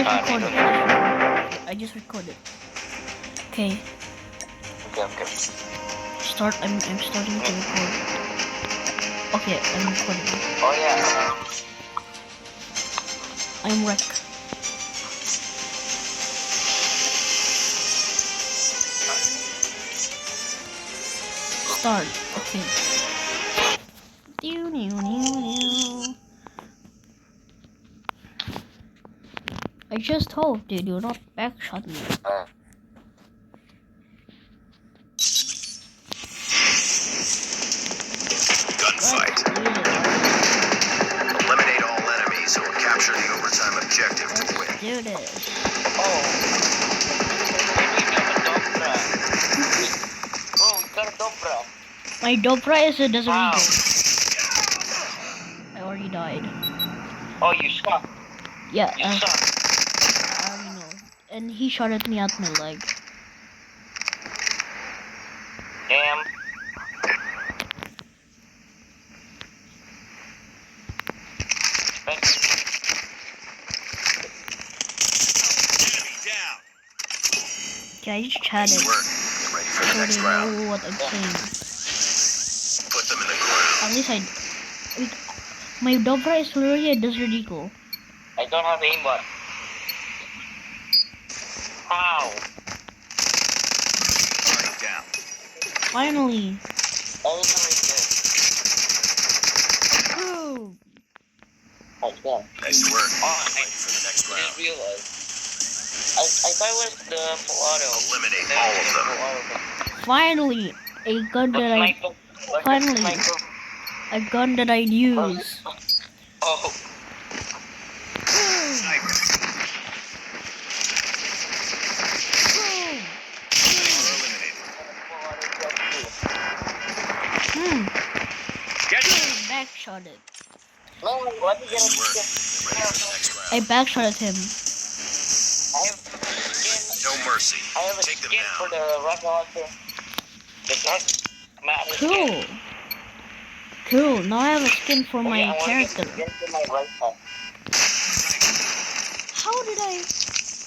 recorded. I just recorded. Okay. Okay. Start. I'm starting to record. Okay, I'm recording. Oh yeah. I'm wreck. Start. Okay. I just hope they do not backshot me. Gunfight. Eliminate all enemies or capture the overtime objective to win. Let's do this. Oh. Bro, we got a Dobra. My Dobra is a Desert Wow. Eagle. I already died. Oh, you suck. Yeah, You suck. I already know. And he shot at me at my leg. Damn. Enemy down. Okay, I just chatted. Nice work. Get ready for the So next they round. know what I'm saying. Put them in the ground. At least my Dobra is literally a Desert Eagle. I don't have aimbot. How? Target down. Finally. Anything Ooh. like that. Nice work. Oh, Get ready for the next I round. just realized. I thought it was the full auto. Eliminate all of them. Finally, a gun that a gun that I use. Oh. Sniper. Get Backshotted. No, let me get Nice a work. skin. Get ready for the next round. I backshotted him. I have skin. No mercy. I have a Take them skin for down. the rocket launcher. The dark matter Cool. skin. Cool. Now I have a skin for Oh, my yeah, I wanna get character. the skin for my right hand. How did I?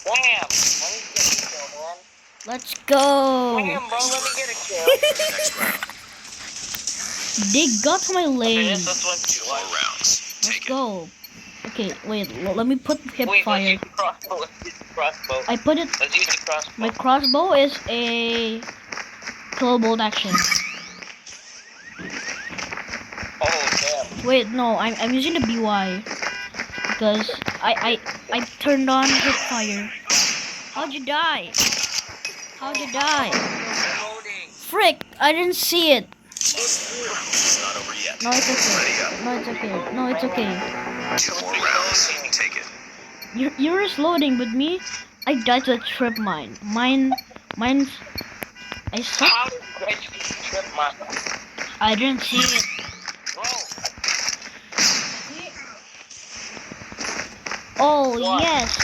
Damn! Let me get a kill, man. Let's go. Damn, bro, let me get a kill. Next round. They got to my lane. That's what 2 more rounds. Let's Take it. go. Okay, wait. Let me put hip Wait, fire. let's use the crossbow. Let's use the crossbow. I put it. Let's use the crossbow. My crossbow is a kill bolt action. Oh, damn. Wait, no, I'm using the BY because I turned on hip fire. How'd you die? How'd you die? Loading. Frick! I didn't see it. It's not over yet. No, it's okay. Ready up. No, it's okay. No, it's okay. 2 more rounds. Take it. You're just loading with me. I died to a trip mine. Mine's. I suck. How did you guys trip my... I didn't see it. Bro, Oh What? yes,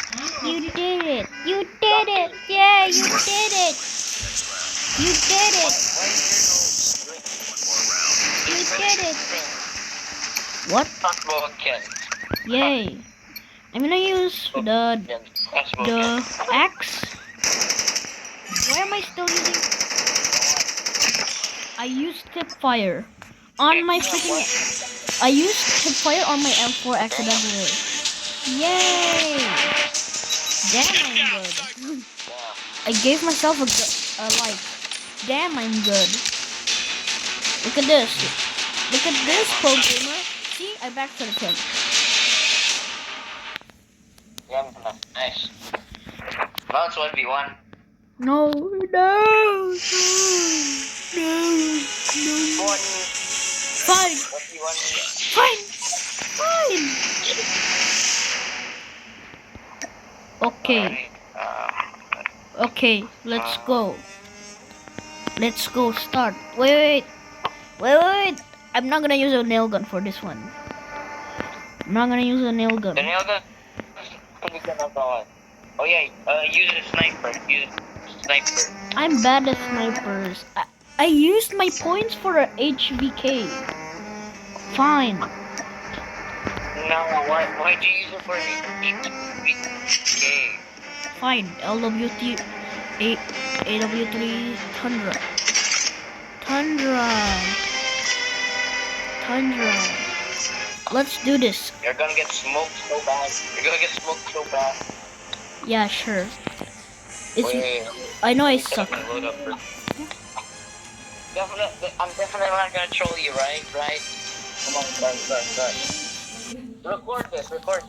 you did it. You did it. Yeah, you did it. Next round. You did it. One more round. You did it. What? crossbow again. Yay. I'm gonna use the Crossbow again. axe. Why am I still using? I used tip fire on my freaking. I used tip fire on my M4 accidentally. Yay! Damn, I'm good. I gave myself a like. Damn, I'm good. Look at this. Look at this, pro gamer. See, I backshotted him. Yeah, nice. Now it's 1v1. No, no, no, no. Fine, 1v1. fine, fine. Okay, okay, let's go. Let's go start. Wait. I'm not gonna use a nail gun for this one. I'm not gonna use a nail gun. The nail gun? Oh yeah, use a sniper. Use a sniper. I'm bad at snipers. I used my points for a HVK. Fine. No, why'd you use it for me? Okay. Fine. LWT 8 AW3 Tundra. Tundra. Let's do this. You're gonna get smoked so bad. You're gonna get smoked so bad. Yeah, sure. It's. Wait, I know I I'm suck. gonna load up for. I'm definitely not gonna troll you, right? Right? Come on, start. Record this. Record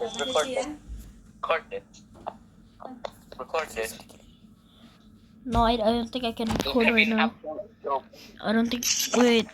this. No, I don't think I can record I right mean, now. I don't think. Wait.